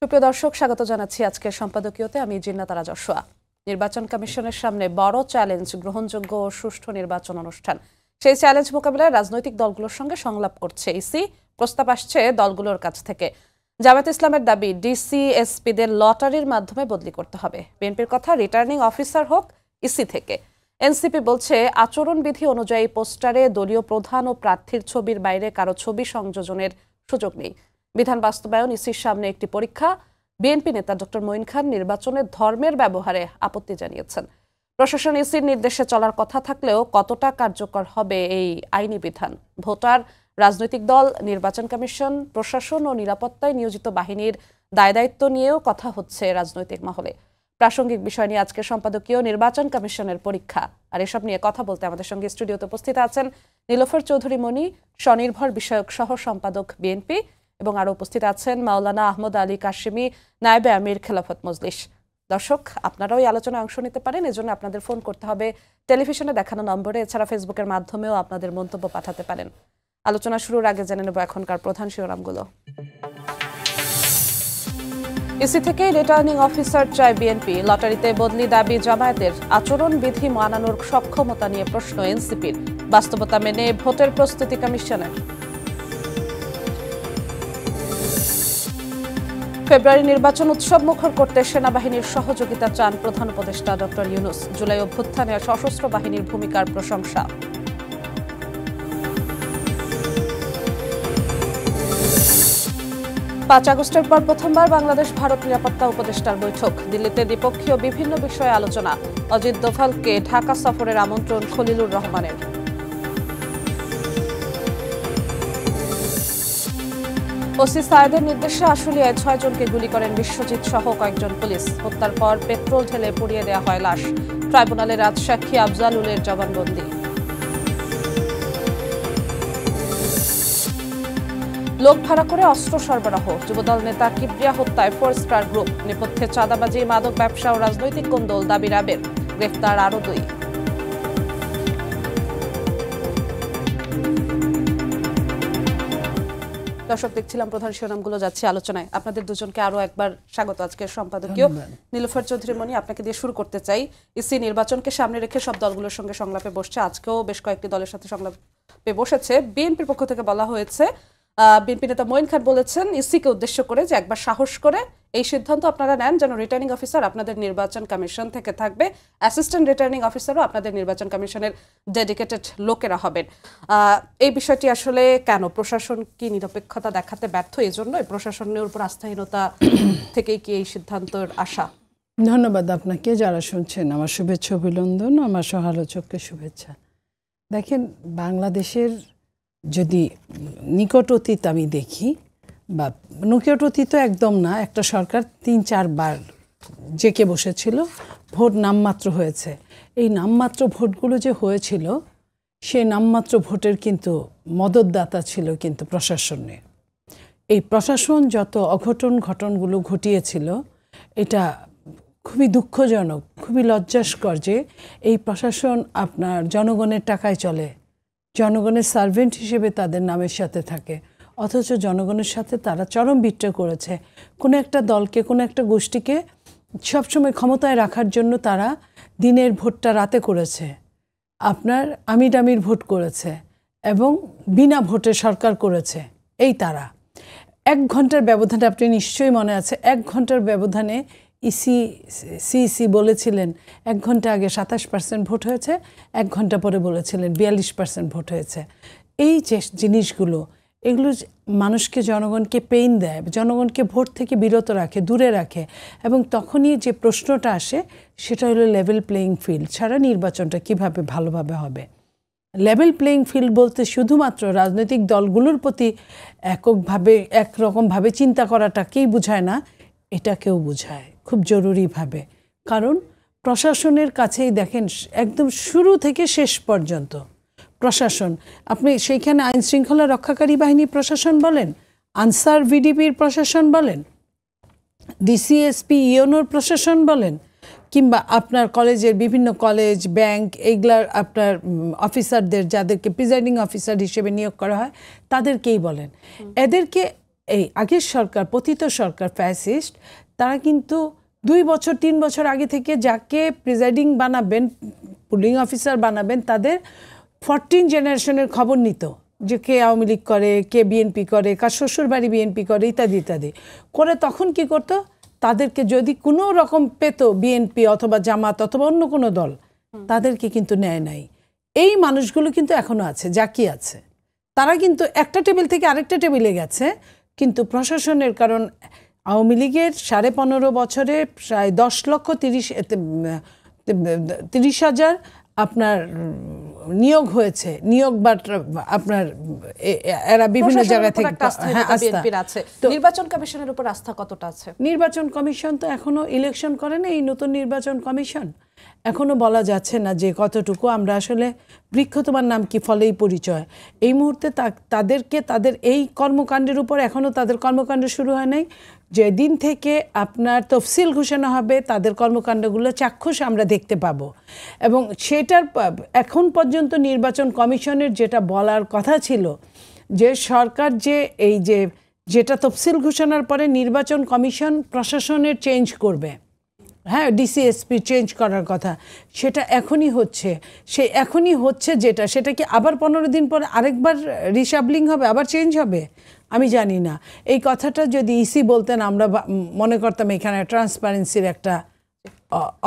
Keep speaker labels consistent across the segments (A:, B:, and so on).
A: সুপ্রিয় দর্শক, স্বাগত জানাচ্ছি আজকের সম্পাদকীয়তে। আমি জিন্নাত আরা যশোয়া। নির্বাচন কমিশনের সামনে বড় চ্যালেঞ্জ গ্রহণযোগ্য ও সুষ্ঠু নির্বাচন অনুষ্ঠান। সেই চ্যালেঞ্জ মোকাবিলায় রাজনৈতিক দলগুলোর সঙ্গে সংলাপ করছে ইসি। প্রস্তাব আসছে দলগুলোর কাছ থেকে। জামায়াত ইসলামের দাবি ডিসি-এসপিদের লটারির মাধ্যমে বদলি করতে হবে। বিএনপির কথা রিটার্নিং অফিসার হোক ইসি থেকে। এনসিপি বলছে আচরণবিধি অনুযায়ী পোস্টারে দলীয় প্রধান ও প্রার্থীর ছবির বাইরে কারো ছবি সংযোজনের সুযোগ নেই। বিধান বাস্তবায়ন ইসির সামনে একটি পরীক্ষা। বিএনপি নেতা ডক্টর মঈন খান নির্বাচনে ধর্মের ব্যবহারে আপত্তি জানিয়েছেন। প্রশাসন ইসির নির্দেশে চলার কথা থাকলেও কতটা কার্যকর হবে এই আইনি বিধান? ভোটার, রাজনৈতিক দল, নির্বাচন কমিশন, প্রশাসন ও নিরাপত্তায় নিয়োজিত বাহিনীর দায়দায়িত্ব নিয়েও কথা হচ্ছে রাজনৈতিক মহলে। প্রাসঙ্গিক বিষয় নিয়ে আজকের সম্পাদকীয় নির্বাচন কমিশনের পরীক্ষা। আর এসব নিয়ে কথা বলতে আমাদের সঙ্গে স্টুডিওতে উপস্থিত আছেন নীলোফার চৌধুরী মনি, স্বনির্ভর বিষয়ক সহ সম্পাদক বিএনপি, এবং আরও উপস্থিত আছেন মাওলানা আহমদ আলী কাশিমি, নায়েবে আমির খেলাফত মজলিস। দর্শক, আপনারাও এই আলোচনায় অংশ নিতে পারেন। এজন্য আপনাদের ফোন করতে হবে টেলিভিশনে দেখানো নম্বরে। এছাড়া ফেসবুকের মাধ্যমেও আপনাদের মন্তব্য পাঠাতে পারেন। আলোচনা শুরুর আগে জেনে নেব এখনকার প্রধান শিরোনামগুলো। ইসি থেকে রিটার্নিং অফিসার চায় বিএনপি। লটারিতে বদলি দাবি জামায়াতের। আচরণবিধি মানানোর সক্ষমতা নিয়ে প্রশ্ন এনসিপির। বাস্তবতা মেনে ভোটের প্রস্তুতি কমিশনের। ফেব্রুয়ারি নির্বাচন উৎসব মুখর করতে সেনাবাহিনীর সহযোগিতা চান প্রধান উপদেষ্টা ডক্টর ইউনূস। জুলাই অভ্যুত্থানে সশস্ত্র বাহিনীর ভূমিকার প্রশংসা। 5 আগস্টের পর প্রথমবার বাংলাদেশ ভারত নিরাপত্তা উপদেষ্টার বৈঠক। দিল্লিতে দ্বিপক্ষীয় বিভিন্ন বিষয়ে আলোচনা। অজিত দোভালকে ঢাকা সফরের আমন্ত্রণ খলিলুর রহমানের। ওসি সায়েদের নির্দেশে আশুলিয়ায় 6 জনকে গুলি করেন বিশ্বজিৎ সহ কয়েকজন পুলিশ। হত্যার পর পেট্রোল ঢেলে পুড়িয়ে দেওয়া হয় লাশ। ট্রাইব্যুনালে রাজসাক্ষী আফজালুলের জবানবন্দি। লোক ভাড়া করে অস্ত্র সরবরাহ। যুবদল নেতা কিবরিয়া হত্যায় 4 স্টার গ্রুপ। নেপথ্যে চাঁদাবাজি, মাদক ব্যবসা ও রাজনৈতিক কোন্দল, দাবি র্যাবের। গ্রেফতার আরও 2। দর্শক, দেখছিলাম প্রধান শিরোনামগুলো, যাচ্ছে আলোচনায়। আপনাদের দুজনকে আরো একবার স্বাগত আজকের সম্পাদকীয়। নীলোফার চৌধুরী মনি, আপনাকে দিয়ে শুরু করতে চাই। ইসি নির্বাচনকে সামনে রেখে সব দলগুলোর সঙ্গে সংলাপে বসছে। আজকেও বেশ কয়েকটি দলের সাথে সংলাপে বসেছে। বিএনপির পক্ষ থেকে বলা হয়েছে, বিএনপি নেতা মঈন খান বলেছেন ইসিকে উদ্দেশ্য করে যে একবার সাহস করে এই সিদ্ধান্ত আপনারা নেন যেন রিটার্নিং অফিসার আপনাদের নির্বাচন কমিশন থেকে থাকবে, অ্যাসিস্ট্যান্ট রিটার্নিং অফিসারও আপনাদের নির্বাচন কমিশনের ডেডিকেটেড লোকেরা হবেন। এই বিষয়টি আসলে কেন? প্রশাসন কি নিরপেক্ষতা দেখাতে ব্যর্থ? এই জন্য প্রশাসনের উপর আস্থাহীনতা থেকেই কি এই সিদ্ধান্তের আশা?
B: ধন্যবাদ আপনাকে। যারা শুনছেন আমার শুভেচ্ছা অভিনন্দন, আমার সহালোচককে শুভেচ্ছা। দেখেন, বাংলাদেশের যদি নিকট অতীত আমি দেখি, বা নিকট অতীত তো একদম না, একটা সরকার 3-4 বার জেকে বসেছিল, ভোট নামমাত্র হয়েছে। এই নামমাত্র ভোটগুলো যে হয়েছিল, সেই নামমাত্র ভোটের কিন্তু মদতদাতা ছিল কিন্তু প্রশাসনের। এই প্রশাসন যত অঘটন ঘটনগুলো ঘটিয়েছিল, এটা খুবই দুঃখজনক, খুবই লজ্জাস্কর যে এই প্রশাসন আপনার জনগণের টাকায় চলে, জনগণের সার্ভেন্ট হিসেবে তাদের নামের সাথে থাকে, অথচ জনগণের সাথে তারা চরম বিট্রে করেছে। কোনো একটা দলকে, কোনো একটা গোষ্ঠীকে সবসময় ক্ষমতায় রাখার জন্য তারা দিনের ভোটটা রাতে করেছে, আপনার আমির ভোট করেছে, এবং বিনা ভোটে সরকার করেছে। এই তারা 1 ঘন্টার ব্যবধানে, আপনি নিশ্চয়ই মনে আছে, 1 ঘন্টার ব্যবধানে সিইসি বলেছিলেন 1 ঘন্টা আগে 27% ভোট হয়েছে, 1 ঘন্টা পরে বলেছিলেন 42% ভোট হয়েছে। এই যে জিনিসগুলো, এগুলো মানুষকে, জনগণকে পেইন দেয়, জনগণকে ভোট থেকে বিরত রাখে, দূরে রাখে। এবং তখনই যে প্রশ্নটা আসে সেটা হলো লেভেল প্লেয়িং ফিল্ড ছাড়া নির্বাচনটা কিভাবে ভালোভাবে হবে। লেভেল প্লেয়িং ফিল্ড বলতে শুধুমাত্র রাজনৈতিক দলগুলোর প্রতি এককভাবে একরকমভাবে চিন্তা করাটাকেই বোঝায় না, এটাকেও বোঝায় খুব জরুরিভাবে। কারণ প্রশাসনের কাছেই দেখেন, একদম শুরু থেকে শেষ পর্যন্ত প্রশাসন, আপনি সেইখানে আইন শৃঙ্খলা রক্ষাকারী বাহিনী প্রশাসন বলেন, আনসার ভিডিপির প্রশাসন বলেন, ডিসিএসপি ইউনোর প্রশাসন বলেন, কিংবা আপনার কলেজের বিভিন্ন কলেজ, ব্যাংক, এইগুলার আপনার অফিসারদের, যাদেরকে প্রিজাইডিং অফিসার হিসেবে নিয়োগ করা হয়, তাদেরকেই বলেন। এই আগের সরকার, পতিত সরকার, ফ্যাসিস্ট, তারা কিন্তু 2 বছর 3 বছর আগে থেকে যাকে প্রিজাইডিং বানাবেন, পুলিং অফিসার বানাবেন, তাদের 14 জেনারেশনের খবর নিত, যে কে আওয়ামী লীগ করে, কে বিএনপি করে, কার শ্বশুর বাড়ি বিএনপি করে, ইত্যাদি ইত্যাদি করে। তখন কি করতো, তাদেরকে যদি কোনো রকম পেত বিএনপি অথবা জামাত অথবা অন্য কোনো দল, তাদেরকে কিন্তু নেয় নাই। এই মানুষগুলো কিন্তু এখনো আছে, জাকি আছে, তারা কিন্তু একটা টেবিল থেকে আরেকটা টেবিলে গেছে। কিন্তু প্রশাসনের, কারণ আওয়ামী লীগের 15.5 বছরে প্রায় 10,30,000 আপনার নিয়োগ হয়েছে, নিয়োগ বা আপনার এরা বিভিন্ন জায়গা থেকে।
A: নির্বাচন কমিশনের উপর আস্থা কতটা আছে?
B: নির্বাচন কমিশন তো এখনো ইলেকশন করে না, এই নতুন নির্বাচন কমিশন এখনো বলা যাচ্ছে না যে কতটুকু। আমরা আসলে বৃক্ষ তোমার নাম কি ফলেই পরিচয়, এই মুহূর্তে তাদেরকে তাদের এই কর্মকাণ্ডের উপর এখনো তাদের কর্মকাণ্ড শুরু হয় নাই। যেদিন থেকে আপনার তফসিল ঘোষণা হবে, তাদের কর্মকাণ্ডগুলো চাক্ষুষ আমরা দেখতে পাবো। এবং সেটার এখন পর্যন্ত নির্বাচন কমিশনের যেটা বলার কথা ছিল, যে সরকার যে এই যেটা তফসিল ঘোষণার পরে নির্বাচন কমিশন প্রশাসনের চেঞ্জ করবে, হ্যাঁ, ডিসিএসপি চেঞ্জ করার কথা, সেটা এখনই হচ্ছে যেটা, সেটা কি আবার 15 দিন পর আরেকবার রিশাবলিং হবে, আবার চেঞ্জ হবে? আমি জানি না। এই কথাটা যদি ইসি বলতেন, আমরা মনে করতাম এখানে ট্রান্সপারেন্সির একটা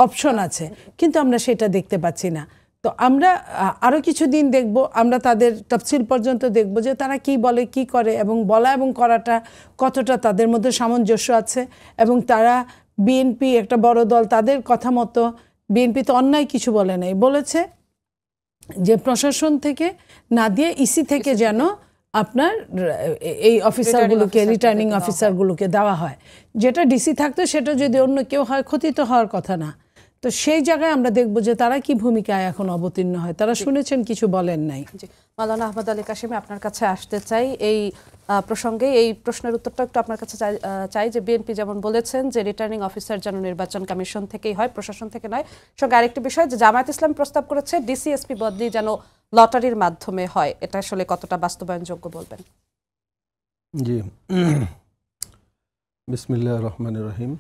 B: অপশন আছে, কিন্তু আমরা সেটা দেখতে পাচ্ছি না। তো আমরা আরও কিছুদিন দেখব, আমরা তাদের তফসিল পর্যন্ত দেখব যে তারা কি বলে, কি করে, এবং বলা এবং করাটা কতটা তাদের মধ্যে সামঞ্জস্য আছে। এবং তারা, বিএনপি একটা বড় দল, তাদের কথা মতো বিএনপি তো অন্যায় কিছু বলে নাই, বলেছে যে প্রশাসন থেকে না দিয়ে ইসি থেকে যেন আপনার এই অফিসারগুলোকে, রিটার্নিং অফিসারগুলোকে দেওয়া হয়। যেটা ডিসি থাকতো সেটা যদি অন্য কেউ হয়, ক্ষতি তো হওয়ার কথা না। তো সেই জায়গায় আমরা দেখব যে তারা কি ভূমিকায় এখন অবতীর্ণ হয়। তারা শুনেছেন, কিছু বলেন নাই।
A: মাওলানা আহমদ আলী কাশেমি, আপনার কাছে আসতে চাই এই প্রসঙ্গে। এই প্রশ্নের উত্তরটা একটু আপনার কাছে চাই যে বিএনপি যেমন বলেছেন যে রিটার্নিং অফিসার যেন নির্বাচন কমিশন থেকেই হয়, প্রশাসন থেকে নয়। সঙ্গে আরেকটি বিষয় যে জামায়াত ইসলাম প্রস্তাব করেছে ডিসিএসপি বদলি যেন লটারির মাধ্যমে হয়, এটা আসলে কতটা বাস্তবায়নযোগ্য বলবেন?
C: জি, বিসমিল্লাহির রহমানির রহিম।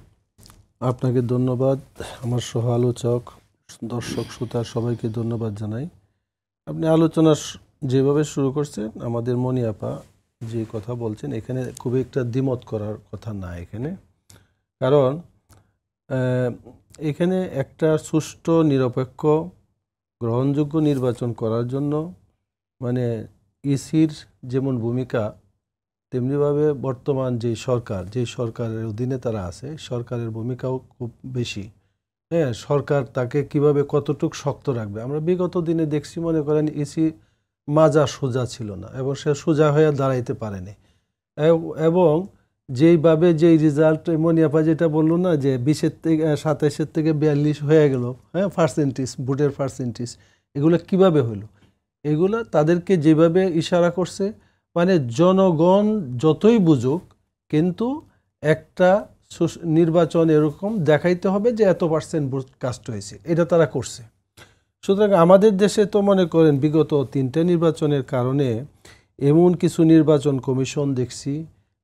C: আপনাকে ধন্যবাদ, আমার সহ আলোচক, দর্শক শ্রোতা সবাইকে ধন্যবাদ জানাই। আপনি আলোচনা যেভাবে শুরু করছেন, আমাদের মনি আপা যে কথা বলছেন, এখানে খুবই একটা দ্বিমত করার কথা না এখানে। কারণ এখানে একটা সুষ্ঠু, নিরপেক্ষ, গ্রহণযোগ্য নির্বাচন করার জন্য মানে ইসির যেমন ভূমিকা, তেমনিভাবে বর্তমান যে সরকারের অধীনে তারা আছে, সরকারের ভূমিকাও খুব বেশি। হ্যাঁ, সরকার তাকে কিভাবে কতটুকু শক্ত রাখবে। আমরা বিগত দিনে দেখছি, মনে করেন ইসি মাজা সোজা ছিল না, এবং সে সোজা হয়ে দাঁড়াইতে পারেনি। এবং যেইভাবে যেই রেজাল্ট, মনিয়াপা যেটা বললো না, যে 20 থেকে 27 থেকে 42 হয়ে গেল, হ্যাঁ, পার্সেন্টেজ, ভোটের পার্সেন্টেজ, এগুলো কিভাবে হলো? এগুলো তাদেরকে যেভাবে ইশারা করছে, মানে জনগণ যতই বুঝুক, কিন্তু একটা নির্বাচন এরকম দেখাইতে হবে যে এত পার্সেন্ট ভোট কাস্ট হয়েছে, এটা তারা করছে। সুতরাং আমাদের দেশে তো মনে করেন বিগত 3টে নির্বাচনের কারণে এমন কিছু নির্বাচন কমিশন দেখছি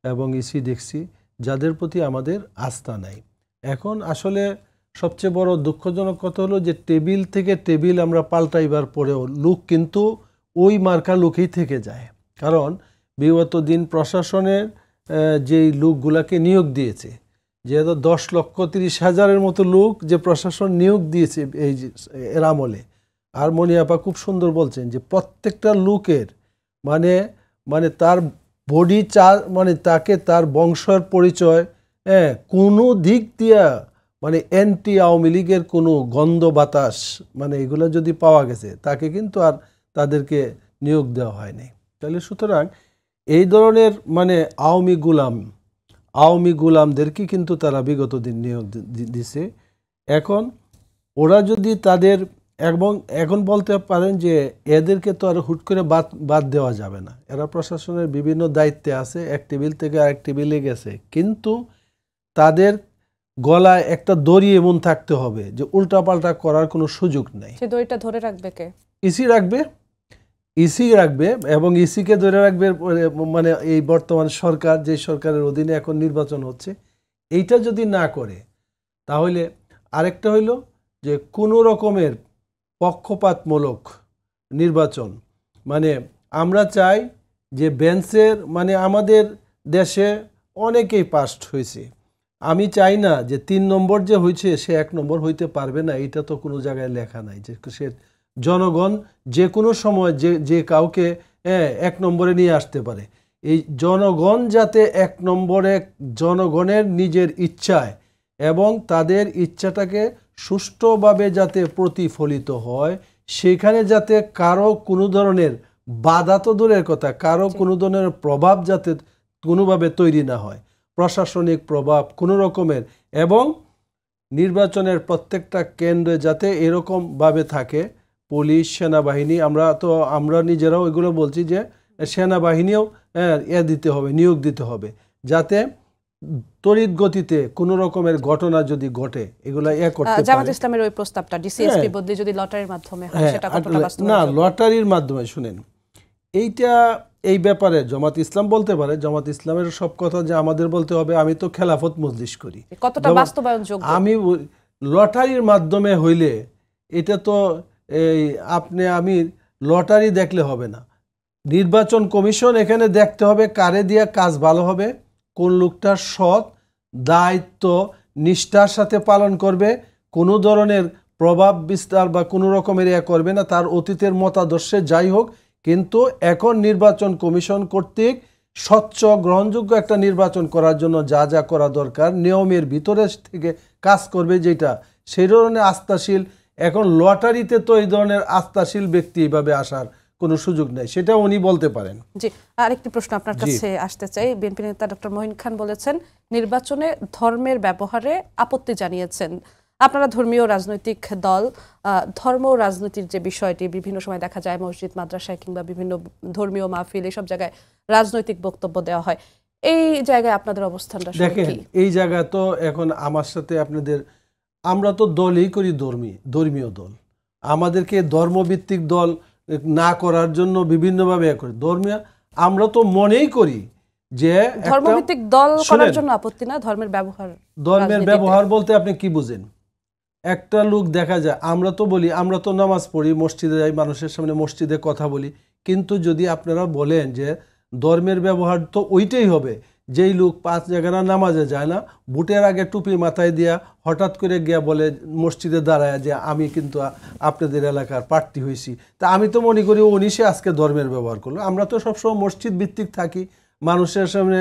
C: এবং ইসি দেখছি যাদের প্রতি আমাদের আস্থা নাই। এখন আসলে সবচেয়ে বড় দুঃখজনক কথা হলো যে টেবিল থেকে টেবিল আমরা পাল্টাইবার পরেও লোক কিন্তু ওই মার্কা লোকেই থেকে যায়। কারণ বিগত দিন প্রশাসনের যেই লোকগুলাকে নিয়োগ দিয়েছে, যেহেতু 10,30,000-এর মতো লোক যে প্রশাসন নিয়োগ দিয়েছে এই এর আমলে। আর মনিয়াপা খুব সুন্দর বলছেন যে প্রত্যেকটা লোকের মানে তার বডি মানে তাকে তার বংশের পরিচয়, হ্যাঁ, কোনো দিক দিয়া মানে অ্যান্টি আওয়ামী লীগের কোনো গন্ধ বাতাস, মানে এগুলো যদি পাওয়া গেছে, তাকে কিন্তু আর তাদেরকে নিয়োগ দেওয়া হয়নি। তাহলে সুতরাং এই ধরনের মানে আওয়ামী গুলামদেরকে কিন্তু তারা বিগত দিন নিয়োগ দিছে। এখন ওরা যদি তাদের, এবং এখন বলতে পারেন যে এদেরকে তো আর হুট করে বাদ দেওয়া যাবে না। এরা প্রশাসনের বিভিন্ন দায়িত্বে আছে, এক টেবিল থেকে আরেক টেবিলে গেছে, কিন্তু তাদের গলায় একটা দড়ি এমন থাকতে হবে যে উল্টাপাল্টা করার কোনো সুযোগ নেই।
A: সেই দড়িটা ধরে রাখবে কে?
C: ইসি রাখবে। ইসি রাখবে এবং ইসিকে ধরে রাখবে, মানে এই বর্তমান সরকার, যে সরকারের অধীনে এখন নির্বাচন হচ্ছে, এইটা যদি না করে তাহলে আরেকটা হইল যে কোনো রকমের পক্ষপাতমূলক নির্বাচন, মানে আমরা চাই যে বেঞ্চের, মানে আমাদের দেশে অনেকেই পাস্ট হয়েছে, আমি চাই না যে 3 নম্বর যে হয়েছে সে 1 নম্বর হইতে পারবে না, এটা তো কোনো জায়গায় লেখা নাই যে সে জনগণ যে কোনো সময় যে কাউকে 1 নম্বরে নিয়ে আসতে পারে। এই জনগণ যাতে 1 নম্বরে জনগণের নিজের ইচ্ছায় এবং তাদের ইচ্ছাটাকে সুষ্ঠুভাবে যাতে প্রতিফলিত হয়, সেখানে যাতে কারো কোনো ধরনের বাধা তো দূরের কথা, কারো কোনো ধরনের প্রভাব যাতে কোনোভাবে তৈরি না হয়, প্রশাসনিক প্রভাব কোনো রকমের, এবং নির্বাচনের প্রত্যেকটা কেন্দ্রে যাতে এরকমভাবে থাকে পুলিশ, সেনাবাহিনী, আমরা নিজেরাও এগুলো বলছি যে সেনাবাহিনীও দিতে হবে, নিয়োগ দিতে হবে, যাতে তড়িৎ গতিতে কোনো রকমের ঘটনা যদি ঘটে এগুলা করতে পারে।
A: জামাত ইসলামের ওই প্রস্তাবটা ডিসিএসপি বদলি যদি লটারির মাধ্যমে হয় সেটা কতটা বাস্তবায়ন?
C: না, লটারির মাধ্যমে শুনেন, এই ব্যাপারে জামাত ইসলাম বলতে পারে, জামাত ইসলামের সব কথা যে আমাদের বলতে হবে, আমি তো খেলাফত মজলিস করি,
A: কতটা বাস্তবায়নযোগ্য?
C: আমি লটারির মাধ্যমে হইলে এটা তো আমি লটারি দেখলে হবে না, নির্বাচন কমিশন এখানে দেখতে হবে কারে দিয়া কাজ ভালো হবে, কোন লোকটা সৎ, দায়িত্ব, নিষ্ঠার সাথে পালন করবে, কোনো ধরনের প্রভাব বিস্তার বা কোনো রকমের করবে না, তার অতীতের মতাদর্শে যাই হোক, কিন্তু এখন নির্বাচন কমিশন কর্তৃক স্বচ্ছ গ্রহণযোগ্য একটা নির্বাচন করার জন্য যা যা করা দরকার নিয়মের ভিতরে থেকে কাজ করবে, যেটা সেই ধরনের আস্থাশীল। এখন লটারিতে তো এই ধরনের আস্থাশীল ব্যক্তি এইভাবে আসার কোনো সুযোগ নেই, সেটা উনি বলতে পারেন।
A: জি, আরেকটি প্রশ্ন আপনার কাছে আসতে চাই। বিএনপি নেতা ডক্টর মঈন খান বলেছেন নির্বাচনে ধর্মের ব্যবহারে আপত্তি জানিয়েছেন। আপনারা ধর্মীয় রাজনৈতিক দল, ধর্ম রাজনীতির যে বিষয়টি বিভিন্ন সময় দেখা যায় মসজিদ, মাদ্রাসায় কিংবা বিভিন্ন ধর্মীয় মাহফিল, এসব জায়গায় রাজনৈতিক বক্তব্য দেওয়া হয়, এই জায়গায় আপনাদের অবস্থানটা
C: দেখেন। এই জায়গা তো এখন আমার সাথে আমরা তো দলই করি, ধর্মীয় দল, আমাদেরকে ধর্মভিত্তিক দল না করার জন্য বিভিন্নভাবে করি। ধর্মীয় আমরা তো মনেই করি যে
A: ধর্মভিত্তিক দল করার জন্য আপত্তি না, ধর্মের ব্যবহার
C: বলতে আপনি কি বুঝেন? একটা লোক দেখা যায়, আমরা তো বলি, আমরা তো নামাজ পড়ি, মসজিদে যাই, মানুষের সামনে মসজিদে কথা বলি, কিন্তু যদি আপনারা বলেন যে ধর্মের ব্যবহার তো ওইটাই হবে, যেই লোক 5 জায়গায় নামাজে যায় না, ভোটের আগে টুপি মাথায় দিয়া হঠাৎ করে গিয়া বলে মসজিদে দাঁড়ায় যে আমি কিন্তু আপনাদের এলাকার প্রার্থী হয়েছি, তা আমি তো মনে করি উনি সে আজকে ধর্মের ব্যবহার করলো। আমরা তো সবসময় মসজিদ ভিত্তিক থাকি, মানুষের সামনে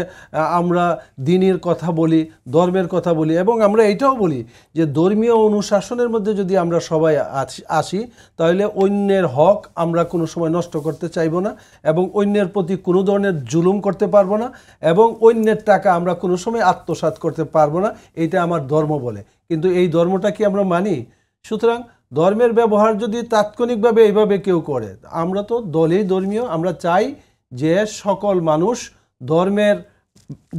C: আমরা দ্বীনের কথা বলি, ধর্মের কথা বলি, এবং আমরা এটাও বলি যে ধর্মীয় অনুশাসনের মধ্যে যদি আমরা সবাই আসি তাহলে অন্যের হক আমরা কোনো সময় নষ্ট করতে চাইব না, এবং অন্যের প্রতি কোনো ধরনের জুলুম করতে পারবো না, এবং অন্যের টাকা আমরা কোনো সময় আত্মসাৎ করতে পারবো না, এইটা আমার ধর্ম বলে। কিন্তু এই ধর্মটা কি আমরা মানি? সুতরাং ধর্মের ব্যবহার যদি তাৎক্ষণিকভাবে এইভাবে কেউ করে, আমরা তো দলেই ধর্মীয়, আমরা চাই যে সকল মানুষ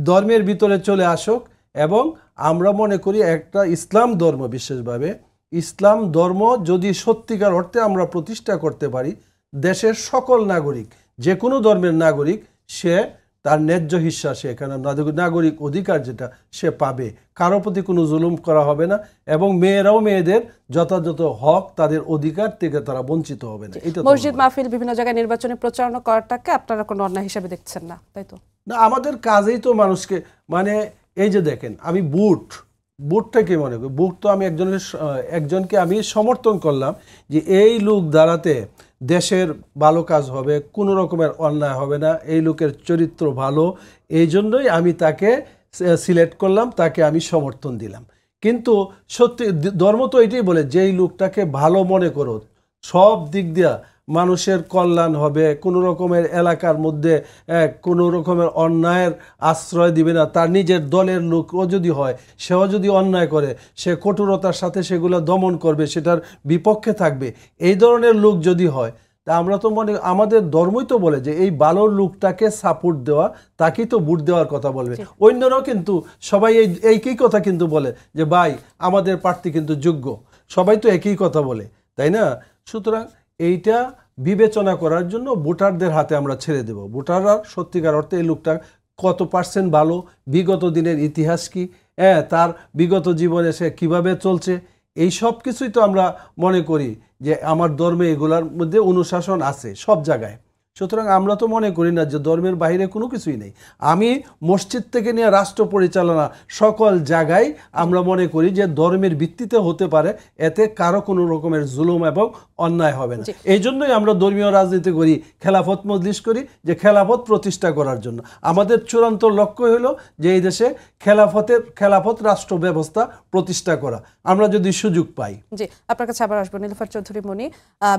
C: ধর্মের ভিতরে চলে আসুক, এবং আমরা মনে করি একটা ইসলাম ধর্ম, বিশেষভাবে ইসলাম ধর্ম যদি সত্যিকার অর্থে আমরা প্রতিষ্ঠা করতে পারি, দেশের সকল নাগরিক, যে কোনো ধর্মের নাগরিক, সে তার ন্যায্য হিস্সা, সে এখানে নাগরিক অধিকার যেটা সে পাবে, কারো প্রতি কোনো জুলুম করা হবে না, এবং মেয়েরাও মেয়েদের যথাযথ হক, তাদের অধিকার থেকে তারা বঞ্চিত হবে না। এটা
A: মসজিদ মাহফিল বিভিন্ন জায়গায় নির্বাচনী প্রচারণা করাটাকে আপনারা কোনো অন্যায় হিসেবে দেখছেন না, তাই তো?
C: না, আমাদের কাজেই তো মানুষকে, মানে এই যে দেখেন, আমি বুটটাকে মনে করি, বুট তো আমি একজনকে আমি সমর্থন করলাম যে এই লোক দ্বারাতে দেশের ভালো কাজ হবে, কোনো রকমের অন্যায় হবে না, এই লোকের চরিত্র ভালো, এই জন্যই আমি তাকে সিলেক্ট করলাম, তাকে আমি সমর্থন দিলাম। কিন্তু সত্যি ধর্ম তো এটাই বলে, যেই লোকটাকে ভালো মনে করো, সব দিক দিয়া মানুষের কল্যাণ হবে, কোনো রকমের এলাকার মধ্যে কোনো রকমের অন্যায়ের আশ্রয় দিবে না, তার নিজের দলের লোকও যদি হয়, সেও যদি অন্যায় করে, সে কঠোরতার সাথে সেগুলো দমন করবে, সেটার বিপক্ষে থাকবে, এই ধরনের লোক যদি হয়, তা আমরা তো আমাদের ধর্মই তো বলে যে এই ভালো লোকটাকে সাপোর্ট দেওয়া, তাকেই তো ভোট দেওয়ার কথা বলবে। অন্যরাও কিন্তু সবাই একই কথা কিন্তু বলে যে ভাই আমাদের প্রার্থী কিন্তু যোগ্য, সবাই তো একই কথা বলে, তাই না? সুতরাং এইটা বিবেচনা করার জন্য ভোটারদের হাতে আমরা ছেড়ে দেব। ভোটাররা সত্যিকার অর্থে এই লোকটা কত পার্সেন্ট ভালো, বিগত দিনের ইতিহাস কি, তার বিগত জীবনে সে কীভাবে চলছে, এই সব কিছুই তো আমরা মনে করি যে আমার ধর্মে এগুলার মধ্যে অনুশাসন আছে সব জায়গায়। সুতরাং আমরা তো মনে করি না যে ধর্মের বাইরে কোনো কিছুই নেই। আমি মসজিদ থেকে নিয়ে রাষ্ট্র পরিচালনা সকল জায়গায় আমরা মনে করি যে ধর্মের ভিত্তিতে হতে পারে, এতে কারো কোনো রকমের জুলুম এবং অন্যায় হবে না। এই জন্যই আমরা ধর্মীয় রাজনীতি করি, খেলাফত মজলিস করি, যে খেলাফত প্রতিষ্ঠা করার জন্য। আমাদের চূড়ান্ত লক্ষ্য হলো যে এই দেশে খেলাফত রাষ্ট্র ব্যবস্থা প্রতিষ্ঠা করা, আমরা যদি সুযোগ পাই।
A: জি, আপনার কাছে আবার আসবো। নীলুফার চৌধুরী মনি,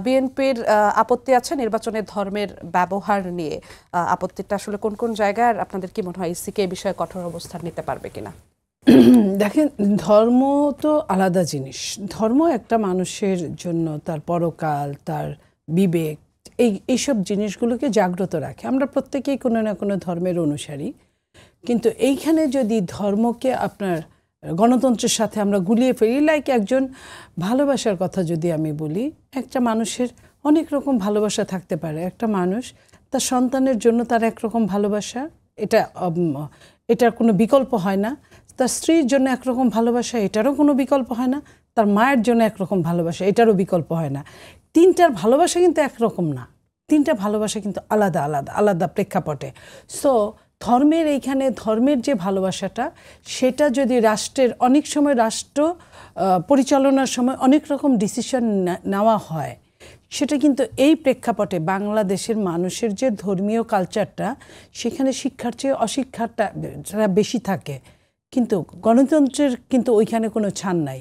A: বিএনপির আপত্তি আছে নির্বাচনে ধর্মের ব্যবহার নিয়ে, আপত্তিটা আসলে কোন কোন জায়গায়, আপনাদের কি মনে হয় ইসিকে এই বিষয়ে কঠোর অবস্থান নিতে পারবে কিনা?
B: দেখেন, ধর্ম তো আলাদা জিনিস। ধর্ম একটা মানুষের জন্য তার পরকাল, তার বিবেক, এইসব জিনিসগুলোকে জাগ্রত রাখে। আমরা প্রত্যেকেই কোনো না কোনো ধর্মের অনুসারী, কিন্তু এইখানে যদি ধর্মকে আপনার গণতন্ত্রের সাথে আমরা গুলিয়ে ফেলি, লাইক একজন ভালোবাসার কথা যদি আমি বলি, একটা মানুষের অনেক রকম ভালোবাসা থাকতে পারে। একটা মানুষ তার সন্তানের জন্য তার একরকম ভালোবাসা, এটার কোনো বিকল্প হয় না। তার স্ত্রীর জন্য একরকম ভালোবাসা, এটারও কোনো বিকল্প হয় না। তার মায়ের জন্য একরকম ভালোবাসা, এটারও বিকল্প হয় না। তিনটার ভালোবাসা কিন্তু একরকম না, তিনটা ভালোবাসা কিন্তু আলাদা আলাদা আলাদা প্রেক্ষাপটে। সো ধর্মের এইখানে ধর্মের যে ভালোবাসাটা, সেটা যদি রাষ্ট্রের অনেক সময় রাষ্ট্র পরিচালনার সময় অনেক রকম ডিসিশন নেওয়া হয়, সেটা কিন্তু এই প্রেক্ষাপটে বাংলাদেশের মানুষের যে ধর্মীয় কালচারটা, সেখানে শিক্ষার চেয়ে অশিক্ষাটা বেশি থাকে। কিন্তু গণতন্ত্রের কিন্তু ওইখানে কোনো ছাড় নাই।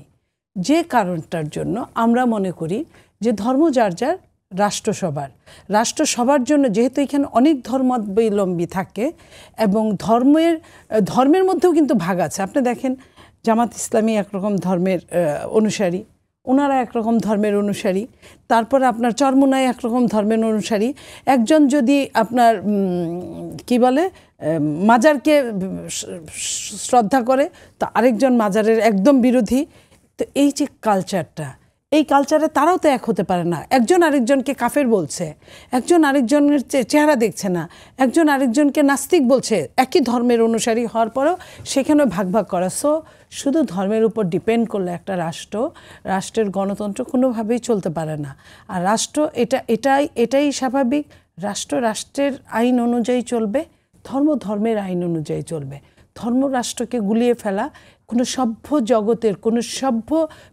B: যে কারণটার জন্য আমরা মনে করি যে ধর্ম যার যার, রাষ্ট্র সবার জন্য, যেহেতু এখানে অনেক ধর্মাবলম্বী থাকে এবং ধর্মের মধ্যেও কিন্তু ভাগ আছে। আপনি দেখেন, জামাত ইসলামী একরকম ধর্মের অনুসারী, ওনারা একরকম ধর্মের অনুসারী। তারপরে আপনার চরমোনাই একরকম ধর্মের অনুসারী। একজন যদি আপনার কি বলে মাজারকে শ্রদ্ধা করে, তো আরেকজন মাজারের একদম বিরোধী। তো এই যে কালচারটা, এই কালচারে তারাও তো এক হতে পারে না। একজন আরেকজনকে কাফের বলছে, একজন আরেকজনের চেহারা দেখছে না, একজন আরেকজনকে নাস্তিক বলছে, একই ধর্মের অনুসারী হওয়ার পরেও সেখানে ভাগ ভাগ করা। সো শুধু ধর্মের উপর ডিপেন্ড করলে একটা রাষ্ট্রের গণতন্ত্র কোনোভাবেই চলতে পারে না। আর রাষ্ট্র এটাই স্বাভাবিক। রাষ্ট্রের আইন অনুযায়ী চলবে, ধর্মের আইন অনুযায়ী চলবে। ধর্ম রাষ্ট্রকে গুলিয়ে ফেলা কোনো সভ্য জগতের, কোনো সভ্য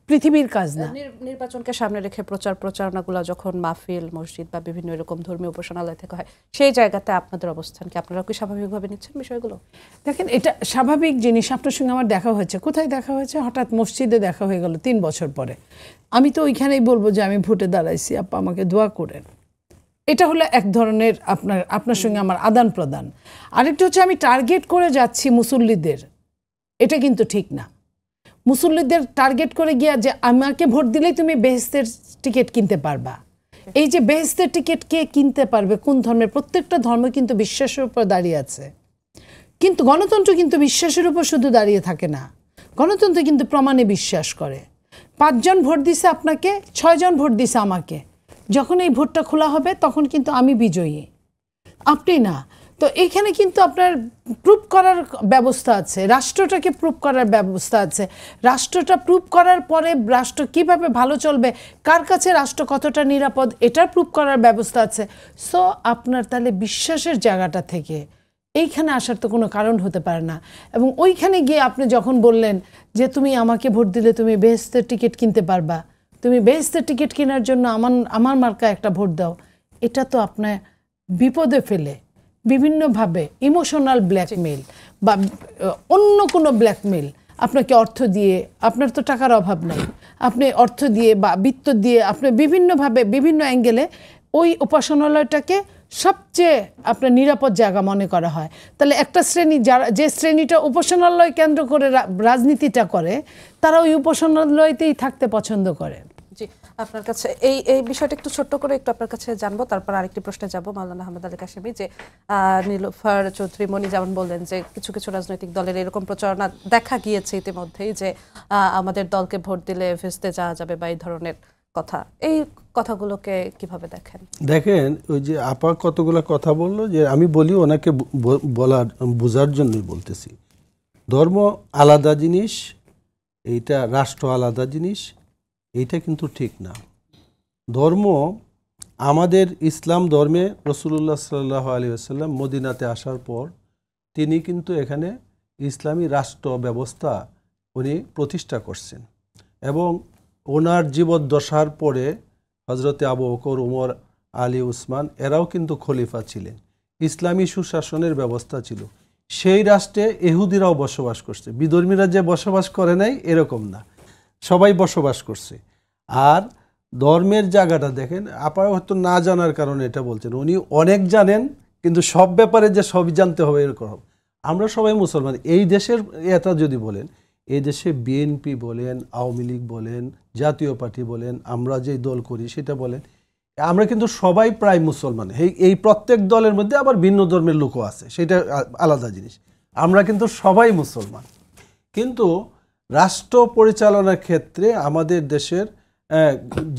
B: পৃথিবীর কাজ না।
A: নির্বাচনকে সামনে রেখে প্রচারণাগুলো যখন মাহফিল, মসজিদ বা বিভিন্ন এরকম ধর্মীয় উপাসনালয় থেকে হয়, সেই জায়গাতে আপনাদের অবস্থান কি, আপনারা কি স্বাভাবিকভাবে নিচ্ছেন বিষয়গুলো?
B: দেখেন, এটা স্বাভাবিক জিনিস। আপনার সঙ্গে আমার দেখা হয়েছে, কোথায় দেখা হয়েছে? হঠাৎ মসজিদে দেখা হয়ে গেল 3 বছর পরে। আমি তো ওইখানেই বলবো যে আমি ভোটে দাঁড়াইছি, আপা আমাকে দোয়া করেন। এটা হলো এক ধরনের আপনার সঙ্গে আমার আদান প্রদান। আরেকটা হচ্ছে আমি টার্গেট করে যাচ্ছি মুসল্লিদের, এটা কিন্তু ঠিক না। মুসল্লিদের টার্গেট করে গিয়া যে আমাকে ভোট দিলেই তুমি বেহেশতের টিকিট কিনতে পারবা, এই যে বেহেশতের টিকিট কে কিনতে পারবে, কোন ধর্মের? প্রত্যেকটা ধর্ম কিন্তু বিশ্বাসের উপর দাঁড়িয়ে আছে। কিন্তু গণতন্ত্র কিন্তু বিশ্বাসের উপর শুধু দাঁড়িয়ে থাকে না, গণতন্ত্র কিন্তু প্রমাণে বিশ্বাস করে। 5 জন ভোট দিছে আপনাকে, 6 জন ভোট দিছে আমাকে। যখন এই ভোটটা খোলা হবে তখন কিন্তু আমি বিজয়ী, আপনি না। তো এখানে কিন্তু আপনার প্রুভ করার ব্যবস্থা আছে, রাষ্ট্রটাকে প্রুভ করার ব্যবস্থা আছে। রাষ্ট্রটা প্রুভ করার পরে রাষ্ট্র কিভাবে ভালো চলবে, কার কাছে রাষ্ট্র কতটা নিরাপদ, এটার প্রুভ করার ব্যবস্থা আছে। সো আপনার তাহলে বিশ্বাসের জায়গাটা থেকে এইখানে আসার তো কোনো কারণ হতে পারে না। এবং ওইখানে গিয়ে আপনি যখন বললেন যে তুমি আমাকে ভোট দিলে তুমি বেহেশতের টিকিট কিনতে পারবা, তুমি বেহেশতের টিকিট কেনার জন্য আমার মার্কা একটা ভোট দাও, এটা তো আপনার বিপদে ফেলে বিভিন্নভাবে ইমোশনাল ব্ল্যাকমেল বা অন্য কোনো ব্ল্যাকমেল, আপনাকে অর্থ দিয়ে, আপনার তো টাকার অভাব নাই, আপনি অর্থ দিয়ে বা বিত্ত দিয়ে আপনি বিভিন্নভাবে বিভিন্ন অ্যাঙ্গেলে ওই উপাসনালয়টাকে সবচেয়ে আপনার নিরাপদ জায়গা মনে করা হয়। তাহলে একটা শ্রেণী, যে শ্রেণীটা উপাসনালয় কেন্দ্র করে রাজনীতিটা করে, তারা ওই উপাসনালয়তেই থাকতে পছন্দ করে।
A: জি, আপনার কাছে এই বিষয়টা একটু ছোট্ট করে একটু আপনার কাছে জানবো, তারপর আরেকটি প্রশ্নে যাব। মাওলানা আহমেদ আলী কাশেমি, যে নীলুফার চৌধুরী মনি যেমন বললেন যে কিছু কিছু রাজনৈতিক দলের এরকম প্রচারণা দেখা গিয়েছে ইতিমধ্যেই, যে আমাদের দলকে ভোট দিলে ভেস্তে যাওয়া যাবে বা এই ধরনের কথা, এই কথাগুলোকে কিভাবে দেখেন?
C: দেখেন, ওই যে আপা কতগুলো কথা বললো, যে আমি বলি ওনাকে বলার বোঝার জন্যই বলতেছি। ধর্ম আলাদা জিনিস, এইটা রাষ্ট্র আলাদা জিনিস, এইটা কিন্তু ঠিক না। ধর্ম আমাদের ইসলাম ধর্মে রাসূলুল্লাহ সাল্লাল্লাহু আলাইহি ওয়াসাল্লাম মদিনাতে আসার পর তিনি কিন্তু এখানে ইসলামী রাষ্ট্র ব্যবস্থা উনি প্রতিষ্ঠা করছেন, এবং ওনার জীবদ্দশার পরে হজরতে আবু বকর, উমর, আলী, উসমান এরাও কিন্তু খলিফা ছিলেন। ইসলামী সুশাসনের ব্যবস্থা ছিল। সেই রাষ্ট্রে ইহুদিরাও বসবাস করছে। বিধর্মীরা যে বসবাস করে নাই এরকম না, সবাই বসবাস করছে। আর ধর্মের জায়গাটা দেখেন, আপনারা হয়তো না জানার কারণে এটা বলছেন, উনি অনেক জানেন কিন্তু সব ব্যাপারে যে সবই জানতে হবে এরকম। আমরা সবাই মুসলমান। এই দেশের এটা যদি বলেন, এই দেশে বিএনপি বলেন, আওয়ামী লীগ বলেন, জাতীয় পার্টি বলেন, আমরা যে দল করি সেটা বলেন, আমরা কিন্তু সবাই প্রায় মুসলমান। এই প্রত্যেক দলের মধ্যে আবার ভিন্ন ধর্মের লোকও আছে, সেটা আলাদা জিনিস। আমরা কিন্তু সবাই মুসলমান। কিন্তু রাষ্ট্র পরিচালনার ক্ষেত্রে আমাদের দেশের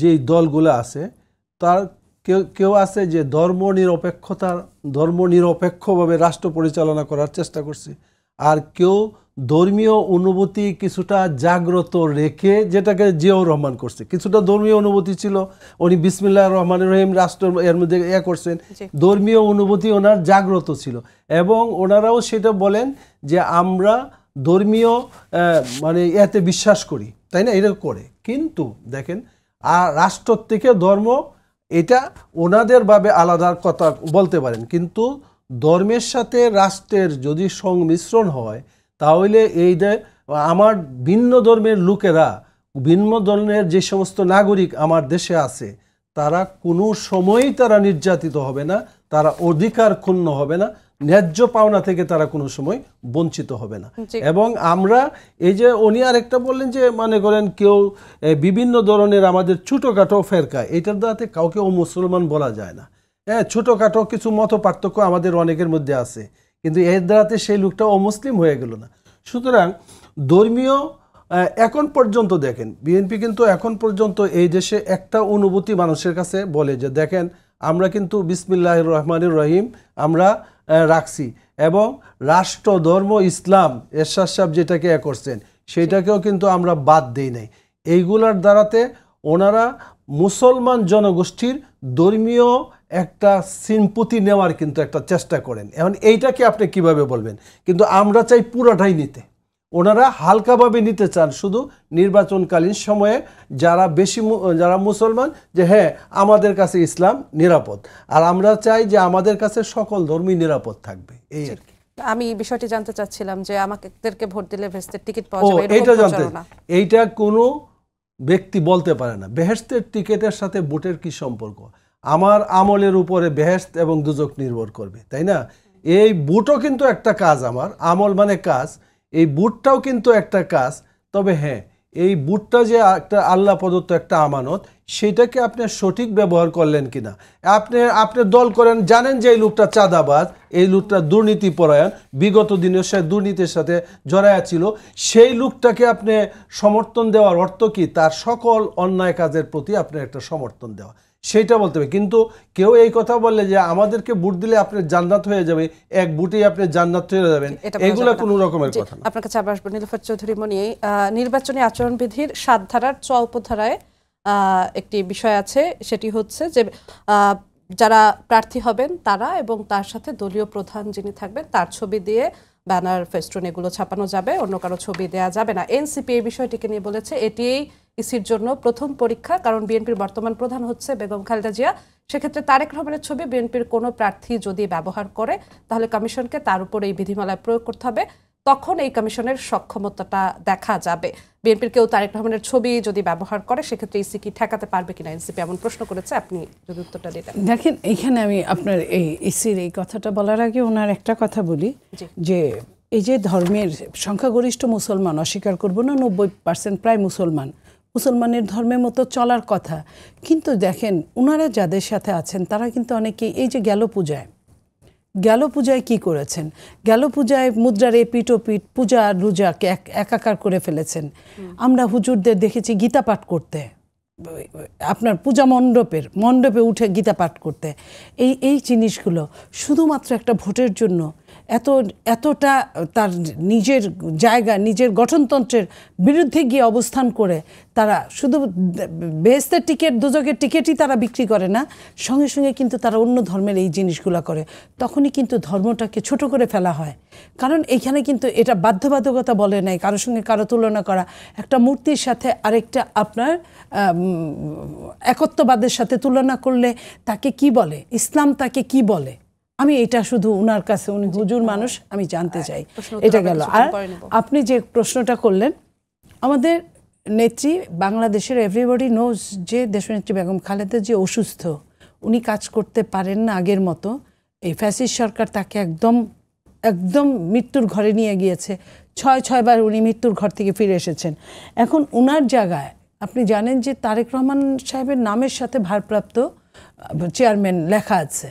C: যেই দলগুলো আছে, তার কেউ আছে যে ধর্মনিরপেক্ষভাবে রাষ্ট্র পরিচালনা করার চেষ্টা করছে, আর কেউ ধর্মীয় অনুভূতি কিছুটা জাগ্রত রেখে, যেটাকে জিয়াউর রহমান করছে, কিছুটা ধর্মীয় অনুভূতি ছিল, উনি বিসমিল্লাহির রহমানির রহিম রাষ্ট্র এর মধ্যে করছেন, ধর্মীয় অনুভূতি ওনার জাগ্রত ছিল, এবং ওনারাও সেটা বলেন যে আমরা ধর্মীয় মানে এতে বিশ্বাস করি, তাই না, এটা করে। কিন্তু দেখেন, আর রাষ্ট্র থেকে ধর্ম এটা ওনাদের ভাবে আলাদা কথা বলতে পারেন, কিন্তু ধর্মের সাথে রাষ্ট্রের যদি সংমিশ্রণ হয়, তাহলে এই যে আমার ভিন্ন ধর্মের লোকেরা, ভিন্ন ধর্মের যে সমস্ত নাগরিক আমার দেশে আছে, তারা কোনো সময়ই তারা নির্যাতিত হবে না, তারা অধিকার ক্ষুণ্ণ হবে না, ন্যায্য পাওনা থেকে তারা কোনো সময় বঞ্চিত হবে না। এবং আমরা এই যে উনি আরেকটা বললেন যে মনে করেন কেউ বিভিন্ন ধরনের আমাদের ছোটোখাটো ফেরকা, এটার দ্বারাতে কাউকে মুসলমান বলা যায় না। হ্যাঁ, ছোটোখাটো কিছু মত পার্থক্য আমাদের অনেকের মধ্যে আছে, কিন্তু এর দ্বারাতে সেই লোকটা অমুসলিম হয়ে গেল না। সুতরাং ধর্মীয় এখন পর্যন্ত দেখেন, বিএনপি কিন্তু এখন পর্যন্ত এই দেশে একটা অনুভূতি মানুষের কাছে বলে যে দেখেন, আমরা কিন্তু বিসমিল্লাহির রহমানির রহিম আমরা রাখছি, এবং রাষ্ট্র ধর্ম ইসলাম এরশাদ সাহেব যেটাকে করছেন সেটাকেও কিন্তু আমরা বাদ দেই নাই। এইগুলার দ্বারাতে ওনারা মুসলমান জনগোষ্ঠীর ধর্মীয় একটা সিম্পতি নেওয়ার কিন্তু একটা চেষ্টা করেন। এখন এইটাকে আপনি কিভাবে বলবেন? কিন্তু আমরা চাই পুরোটাই নিতে, ওনারা হালকাভাবে নিতে চান শুধু নির্বাচনকালীন সময়ে যারা মুসলমান, যে হ্যাঁ আমাদের কাছে ইসলাম নিরাপদ, আর আমরা চাই যে আমাদের কাছে সকল ধর্মই নিরাপদ থাকবে, এই আর কি।
A: আমি বিষয়টি জানতে চাচ্ছিলাম যে আমাদেরকে ভোট দিলে ভেস্তের টিকিট পাওয়া যাবে,
C: এইটা জানতে, এইটা কোনো ব্যক্তি বলতে পারে না। বেহেশতের টিকিটের সাথে ভোটের কি সম্পর্ক? আমার আমলের উপরে বেহেশত এবং দুজক নির্ভর করবে, তাই না? এই ভোটও কিন্তু একটা কাজ, আমার আমল মানে কাজ, এই বুটটাও কিন্তু একটা কাজ। তবে হ্যাঁ, এই বুটটা যে একটা আল্লাহ প্রদত্ত একটা আমানত, সেটাকে আপনি সঠিক ব্যবহার করলেন কিনা। আপনি দল করেন, জানেন যে এই লোকটা চাঁদাবাজ, এই লোকটা দুর্নীতিপরায়ণ, বিগত দিনে সে দুর্নীতির সাথে জড়ায়া ছিল, সেই লোকটাকে আপনি সমর্থন দেওয়ার অর্থ কি? তার সকল অন্যায় কাজের প্রতি আপনার একটা সমর্থন দেওয়া, সেইটা বলতে হবে। কিন্তু কেউ এই কথা বললে যে আমাদেরকে ভোট দিলে আপনি জান্নাত হয়ে যাবে, এক ভোটেই আপনি জান্নাত হয়ে যাবেন, এগুলো কোনো রকমের কথা না।
A: আপনার কাছে আবার আসবো নীলুফার চৌধুরী মনি। নির্বাচনী আচরণবিধির ৭ ধারার চ উপধারায় একটি বিষয় আছে, সেটি হচ্ছে যে যারা প্রার্থী হবেন তারা এবং তার সাথে দলীয় প্রধান যিনি থাকবেন তার ছবি দিয়ে ব্যানার, ফেস্টুন এগুলো ছাপানো যাবে, অন্য কারো ছবি দেওয়া যাবে না। এনসিপি এই বিষয়টিকে নিয়ে বলেছে এটিই ইসির জন্য প্রথম পরীক্ষা, কারণ বিএনপির বর্তমান প্রধান হচ্ছে বেগম খালেদা জিয়া। সেক্ষেত্রে তারেক রহমানের ছবি বিএনপির কোনো প্রার্থী যদি ব্যবহার করে, তাহলে কমিশনকে তার উপর এই বিধিমালায় প্রয়োগ করতে হবে, তখন এই কমিশনের সক্ষমতাটা দেখা যাবে। বিএনপির কেউ তারেক রহমানের ছবি যদি ব্যবহার করে, সেক্ষেত্রে ইসি কি ঠেকাতে পারবে কিনা? এনসিপি এমন প্রশ্ন করেছে, আপনি যদি উত্তরটা দিতেন।
B: দেখেন, এইখানে আমি আপনার এই ইসির এই কথাটা বলার আগে ওনার একটা কথা বলি, যে এই যে ধর্মের সংখ্যাগরিষ্ঠ মুসলমান, অস্বীকার করবো না, 90% প্রায় মুসলমানের ধর্মের মতো চলার কথা। কিন্তু দেখেন, ওনারা যাদের সাথে আছেন তারা কিন্তু অনেকেই এই যে গেল পূজায় কি করেছেন? গেল পূজায় মুদ্রার এপিঠ ওপিঠ, পূজা আর রোজাকে একাকার করে ফেলেছেন। আমরা হুজুরদের দেখেছি গীতা পাঠ করতে, আপনার পূজা মণ্ডপে উঠে গীতা পাঠ করতে, এই জিনিসগুলো শুধুমাত্র একটা ভোটের জন্য এতটা তার নিজের জায়গা, নিজের গঠনতন্ত্রের বিরুদ্ধে গিয়ে অবস্থান করে তারা শুধু বেহেশতের টিকিট, দোজখের টিকিটই তারা বিক্রি করে না, সঙ্গে সঙ্গে কিন্তু তারা অন্য ধর্মের এই জিনিসগুলো করে। তখনই কিন্তু ধর্মটাকে ছোট করে ফেলা হয়। কারণ এইখানে কিন্তু এটা বাধ্যবাধকতা বলে নাই কারোর সঙ্গে কারো তুলনা করা। একটা মূর্তির সাথে আরেকটা আপনার একত্ববাদের সাথে তুলনা করলে তাকে কি বলে, ইসলাম তাকে কি বলে, আমি এটা শুধু উনার কাছে, উনি হুজুর মানুষ, আমি জানতে চাই। এটা গেল। আর আপনি যে প্রশ্নটা করলেন, আমাদের নেত্রী, বাংলাদেশের এভরিবডি নোজ যে দেশনেত্রী বেগম খালেদা যে অসুস্থ, উনি কাজ করতে পারেন না আগের মতো। এই ফ্যাসিস্ট সরকার তাকে একদম মৃত্যুর ঘরে নিয়ে গিয়েছে। 6বার উনি মৃত্যুর ঘর থেকে ফিরে এসেছেন। এখন উনার জায়গায় আপনি জানেন যে তারেক রহমান সাহেবের নামের সাথে ভারপ্রাপ্ত চেয়ারম্যান লেখা আছে,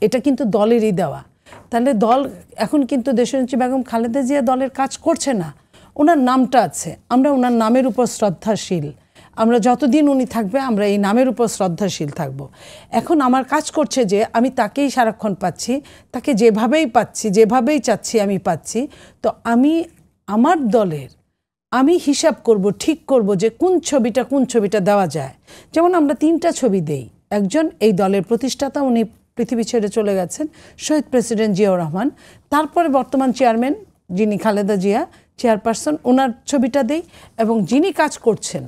B: এটা কিন্তু দলেরই দেওয়া। তাহলে দল এখন কিন্তু দেশনেত্রী বেগম খালেদা জিয়া দলের কাজ করছে না, ওনার নামটা আছে। আমরা ওনার নামের উপর শ্রদ্ধাশীল, আমরা যতদিন উনি থাকবে আমরা এই নামের উপর শ্রদ্ধাশীল থাকব। এখন আমার কাজ করছে যে আমি তাকেই সারাক্ষণ পাচ্ছি, তাকে যেভাবেই চাচ্ছি আমি পাচ্ছি। তো আমি আমার দলের আমি হিসাব করব, ঠিক করব যে কোন ছবিটা দেওয়া যায়। যেমন আমরা 3টা ছবি দেই। একজন এই দলের প্রতিষ্ঠাতা, উনি পৃথিবী ছেড়ে চলে গেছেন, শহীদ প্রেসিডেন্ট জিয়াউর রহমান। তারপরে বর্তমান চেয়ারম্যান যিনি খালেদা জিয়া চেয়ারপারসন, ওনার ছবিটা দেই। এবং যিনি কাজ করছেন,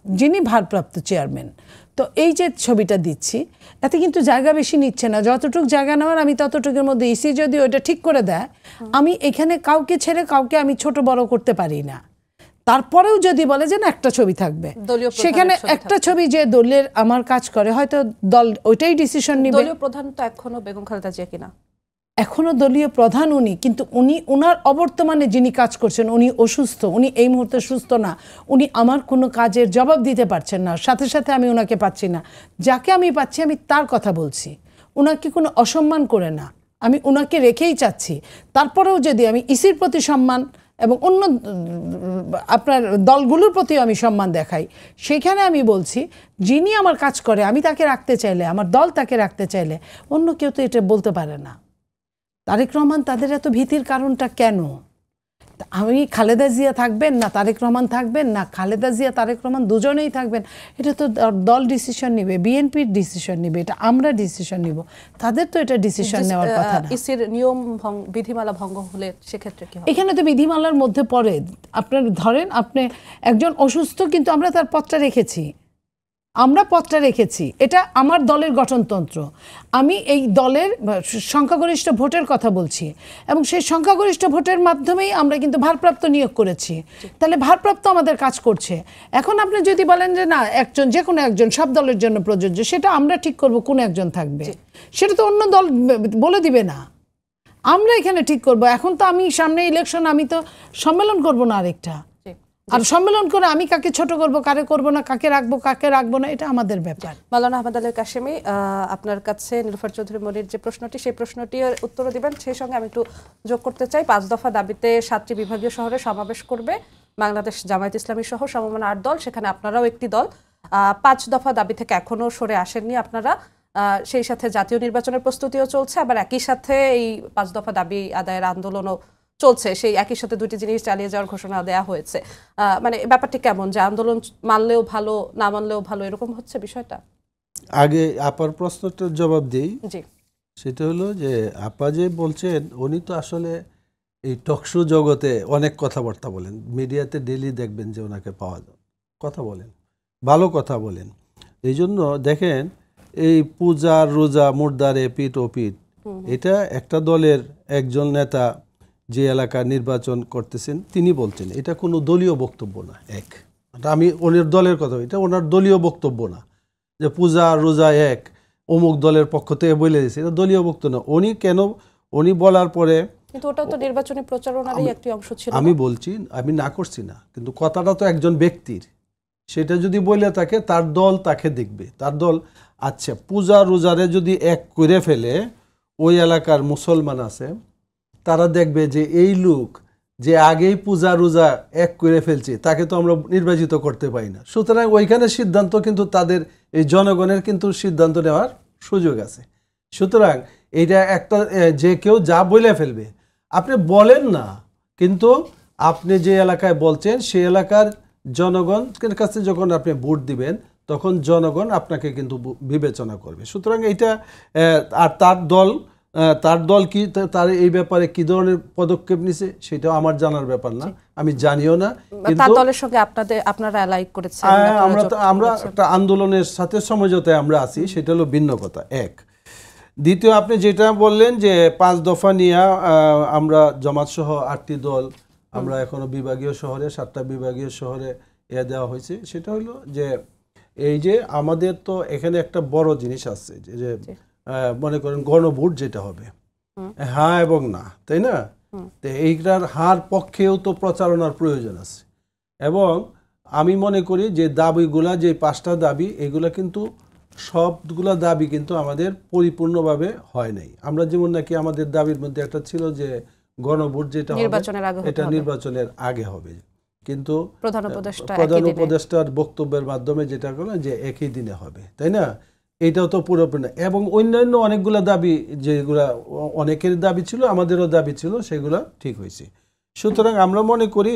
B: যিনি ভারপ্রাপ্ত চেয়ারম্যান, তো এই যে ছবিটা দিচ্ছি, এতে কিন্তু জায়গা বেশি নিচ্ছে না। যতটুকু জায়গা নেওয়ার আমি ততটুকুর মধ্যে, ইসি যদি ওইটা ঠিক করে দেয়, আমি এখানে কাউকে ছেড়ে কাউকে আমি ছোট বড় করতে পারি না। তারপরেও যদি বলে যে না একটা ছবি থাকবে, সেখানে একটা ছবি যে দলের আমার কাজ করে, হয়তো দল ওইটাই ডিসিশন নিবে।
A: দলীয় প্রধান তো এখনো বেগম খালেদা জিয়া কিনা?
B: এখনো দলীয় প্রধান উনি, কিন্তু উনার অবর্তমানে যিনি কাজ করছেন উনি অসুস্থ, উনি এই মুহূর্তে সুস্থ না, উনি আমার কোনো কাজের জবাব দিতে পারছেন না। সাথে সাথে আমি ওনাকে পাচ্ছি না, যাকে আমি পাচ্ছি আমি তার কথা বলছি, ওনাকে কোনো অসম্মান করে না, আমি ওনাকে রেখেই চাচ্ছি। তারপরেও যদি আমি ইসির প্রতি সম্মান এবং অন্য আপনার দলগুলোর প্রতিও আমি সম্মান দেখাই, সেখানে আমি বলছি যিনি আমার কাজ করে আমি তাকে রাখতে চাইলে, আমার দল তাকে রাখতে চাইলে, অন্য কেউ তো এটা বলতে পারে না। তারেক রহমান, তাদের এত ভীতির কারণটা কেন? আমি খালেদা জিয়া থাকবেন না তারেক রহমান থাকবেন, না খালেদা জিয়া তারেক রহমান দুজনেই থাকবেন, এটা তো দল ডিসিশন নিবে, বিএনপির ডিসিশন নিবে, এটা আমরা ডিসিশন নিব। তাদের তো এটা ডিসিশন নেওয়ার কথা না।
A: ইসির নিয়ম বিধিমালা ভঙ্গ হলে সেক্ষেত্রে কি হবে?
B: এখানে তো বিধিমালার মধ্যে পড়ে, আপনার ধরেন আপনি একজন অসুস্থ, কিন্তু আমরা তার পথটা রেখেছি, এটা আমার দলের গঠনতন্ত্র। আমি এই দলের সংখ্যাগরিষ্ঠ ভোটের কথা বলছি, এবং সেই সংখ্যাগরিষ্ঠ ভোটের মাধ্যমেই আমরা কিন্তু ভারপ্রাপ্ত নিয়োগ করেছি। তাহলে ভারপ্রাপ্ত আমাদের কাজ করছে। এখন আপনি যদি বলেন যে না একজন, যে কোনো একজন সব দলের জন্য প্রযোজ্য, সেটা আমরা ঠিক করব কোন একজন থাকবে, সেটা তো অন্য দল বলে দিবে না, আমরা এখানে ঠিক করব। এখন তো আমি সামনে ইলেকশন, আমি তো সম্মেলন করব না আরেকটা, আর সম্মেলন করে আমি কাকে ছোট করব, কারে করব না, কাকে রাখবো না, এটা আমাদের ব্যাপার।
A: মাওলানা আহমদ আলী কাশেমি, আপনার কাছে নীলুফার চৌধুরী মনির যে প্রশ্নটি, সেই প্রশ্নটির উত্তর দিবেন। সেই সঙ্গে আমি একটু যোগ করতে চাই, 5 দফা দাবিতে 7টি বিভাগীয় শহরে সমাবেশ করবে বাংলাদেশ জামায়াত ইসলামী সহ সমমনা 8 দল, সেখানে আপনারাও একটি দল। 5 দফা দাবি থেকে এখনো সরে আসেননি আপনারা। সেই সাথে জাতীয় নির্বাচনের প্রস্তুতিও চলছে, আবার একই সাথে এই 5 দফা দাবি আদায়ের আন্দোলনও চলছে। সেই একই সাথে দুটি জিনিস চালিয়ে যাওয়ার ঘোষণা দেওয়া হয়েছে। মানে ব্যাপারটি কেমন, যে আন্দোলন মানলেও ভালো, না মানলেও ভালো, এরকম হচ্ছে বিষয়টা?
C: আগে আপার প্রশ্নটার জবাব দিই।
A: জি,
C: সেটা হলো যে আপা যে বলছেন, উনি তো আসলে এই টকশো জগতে অনেক কথাবার্তা বলেন, মিডিয়াতে ডেলি দেখবেন যে ওনাকে পাওয়া যায়, কথা বলেন, ভালো কথা বলেন। এই জন্য দেখেন এই পূজা রোজা মুর্দারে পিট ও পিট, এটা একটা দলের একজন নেতা যে এলাকা নির্বাচন করতেছেন তিনি বলছেন, এটা কোনো দলীয় বক্তব্য না। আমি ওনার দলের কথা, এটা ওনার দলীয় বক্তব্য না যে পূজা রোজা এক অমুক দলের পক্ষ থেকে বলে দিয়েছে, এটা দলীয় বক্তব্য না। উনি বলার পরে,
A: কিন্তু ওটাও তো নির্বাচনী প্রচারণারই একটি অংশ ছিল।
C: আমি বলছি, আমি না করছি না, কিন্তু কথাটা তো একজন ব্যক্তির, সেটা যদি বলে থাকে তার দল তাকে দেখবে, তার দল। আচ্ছা, পূজা রোজারে যদি এক করে ফেলে, ওই এলাকার মুসলমান আছে, তারা দেখবে যে এই লোক যে আগেই পূজা রোজা এক করে ফেলছে তাকে তো আমরা নির্বাচিত করতে পারি না। সুতরাং ওইখানে সিদ্ধান্ত কিন্তু তাদের এই জনগণের কিন্তু সিদ্ধান্ত নেওয়ার সুযোগ আছে। সুতরাং এইটা একটা যে কেউ যা বলে ফেলবে, আপনি বলেন না, কিন্তু আপনি যে এলাকায় বলছেন সেই এলাকার জনগণের কাছে যখন আপনি ভোট দিবেন তখন জনগণ আপনাকে কিন্তু বিবেচনা করবে। সুতরাং এটা আর তার দল কি তার এই ব্যাপারে কি ধরনের পদক্ষেপ নিছে সেটাও আমার জানার ব্যাপার না, আমি জানিও না।
A: তার দলের সঙ্গে আপনারা অ্যালাই করেছেন?
C: আমরা একটা আন্দোলনের সাথে সমঝোতায় আমরা আছি, সেটা হলো ভিন্ন কথা। এক, দ্বিতীয়, আপনি যেটা বললেন যে 5 দফা নিয়ে আমরা জামাত সহ 8টি দল আমরা এখনো বিভাগীয় শহরে 7টা বিভাগীয় শহরে দেওয়া হয়েছে। সেটা হলো যে এই যে আমাদের তো এখানে একটা বড় জিনিস আছে যে মনে করেন গণভোট যেটা হবে, হ্যাঁ এবং না, তাই না? তো এইটার হার পক্ষেও তো প্রচারণার প্রয়োজন আছে। এবং আমি মনে করি যে দাবিগুলা, যে 5টা দাবি, এগুলা কিন্তু সবগুলা দাবি কিন্তু আমাদের পরিপূর্ণভাবে হয় নাই। আমরা যেমন নাকি আমাদের দাবির মধ্যে একটা ছিল যে গণভোট যেটা হবে এটা নির্বাচনের আগে হবে, কিন্তু প্রধান উপদেষ্টার বক্তব্যের মাধ্যমে যেটা করলো যে একই দিনে হবে, তাই না? এটাও তো পুরোপুরি না। এবং অন্যান্য অনেকগুলো দাবি যেগুলা অনেকের দাবি ছিল, আমাদেরও দাবি ছিল, সেগুলো ঠিক হয়েছে। সুতরাং আমরা মনে করি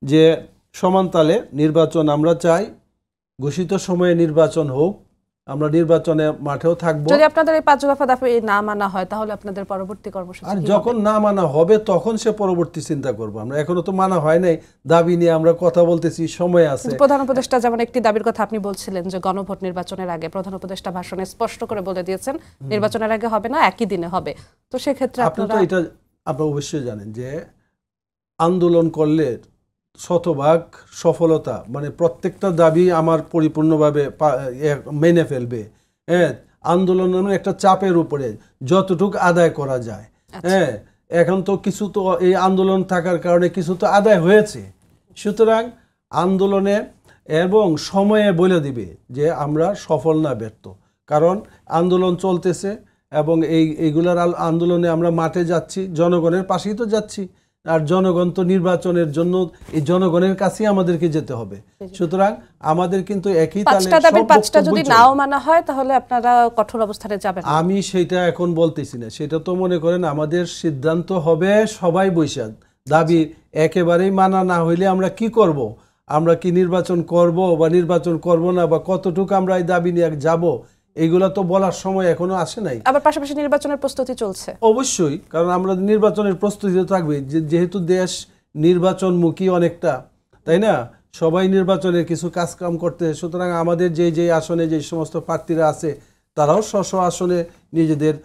C: যে সমানতালে নির্বাচন আমরা চাই, ঘোষিত সময়ে নির্বাচন হোক, আমরা নির্বাচনে মাঠেও থাকবো।
A: যদি আপনাদের এই 5 দফা দাবি না মানা হয় তাহলে আপনাদের পরবর্তী কর্মসূচি?
C: আর যখন না মানা হবে তখন সে পরবর্তী চিন্তা করবো। আমরা এখনো তো মানা হয় নাই, দাবি নিয়ে আমরা কথা বলতেছি, সময় আছে।
A: প্রধান উপদেষ্টা যেমন একটি দাবির কথা আপনি বলছিলেন যে গণভোট নির্বাচনের আগে, প্রধান উপদেষ্টা ভাষণে স্পষ্ট করে বলে দিয়েছেন নির্বাচনের আগে হবে না, একই দিনে হবে। তো সেক্ষেত্রে
C: আপনি তো এটা আপনি অবশ্যই জানেন যে আন্দোলন করলে শতভাগ সফলতা, মানে প্রত্যেকটা দাবি আমার পরিপূর্ণভাবে মেনে ফেলবে। হ্যাঁ, আন্দোলনের একটা চাপের উপরে যতটুকু আদায় করা যায়। হ্যাঁ, এখন তো কিছু তো এই আন্দোলন থাকার কারণে কিছু তো আদায় হয়েছে। সুতরাং আন্দোলনে এবং সময়ে বলে দিবে যে আমরা সফল না ব্যর্থ, কারণ আন্দোলন চলতেছে এবং এইগুলার আন্দোলনে আমরা মাঠে যাচ্ছি, জনগণের পাশেই তো যাচ্ছি। আর জনগণ তো নির্বাচনের জন্য এই জনগণের কাছেই আমাদেরকে যেতে হবে। সুতরাং আমাদের কিন্তু একই তালে
A: 5টা যদি নাও মানা হয় তাহলে আপনারা কঠোর অবস্থানে যাবেন?
C: আমি সেটা এখন বলতেছি না, সেটা তো মনে করেন আমাদের সিদ্ধান্ত হবে সবাই বৈশাখ। দাবি একেবারেই মানা না হইলে আমরা কি করব? আমরা কি নির্বাচন করব বা নির্বাচন করব না, বা কতটুকু আমরা এই দাবি নিয়ে যাব, এইগুলা তো বলার সময় এখনো আসে নাই।
A: আবার পাশাপাশি নির্বাচনের প্রস্তুতি চলছে
C: অবশ্যই, কারণ আমরা নির্বাচনের প্রস্তুতি থাকবে, যেহেতু দেশ নির্বাচনমুখী অনেকটা, তাই না? সবাই নির্বাচনের কিছু কাজকাম করতে। সুতরাং আমাদের যে আসনে যে সমস্ত প্রার্থীরা আছে তারাও স্ব আসনে নিজেদের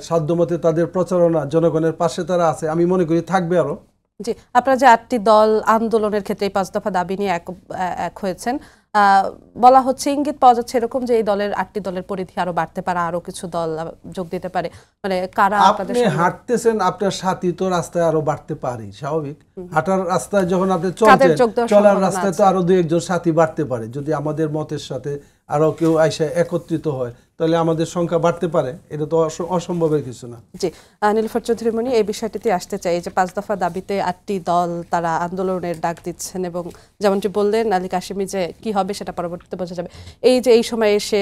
C: সাধ্যমতে তাদের প্রচারণা, জনগণের পাশে তারা আছে, আমি মনে করি থাকবে আরো।
A: জি, আপনারা যে 8টি দল আন্দোলনের ক্ষেত্রে 5 দফা দাবি নিয়ে এক হয়েছেন, বলা হচ্ছে, ইঙ্গিত পাওয়া যাচ্ছে এরকম যে এই 8টি দলের পরিধি আরো বাড়তে পারে, আরো কিছু দল যোগ দিতে পারে। মানে কারা আপনাদের
C: আপনি হাঁটতেছেন, আপনার সাথী তো রাস্তায় আরো বাড়তে পারে, স্বাভাবিক। হাঁটার রাস্তায় যখন আপনি চলছেন, চলার রাস্তায় তো আরো 2-1 সাথী বাড়তে পারে। যদি আমাদের মতের সাথে আরো কেউ আইসা একত্রিত হয় তাহলে আমাদের সংখ্যা বাড়তে পারে, এটা তো অসম্ভবের কিছু না।
A: জি, নীলুফার চৌধুরী মনি, এই বিষয়টিতে আসতে চাই যে 5 দফা দাবিতে 8টি দল তারা আন্দোলনের ডাক দিচ্ছেন, এবং যেমনটি বললেন আলী কাশেমি যে কি হবে সেটা পরবর্তীতে বোঝা যাবে। এই যে এই সময় এসে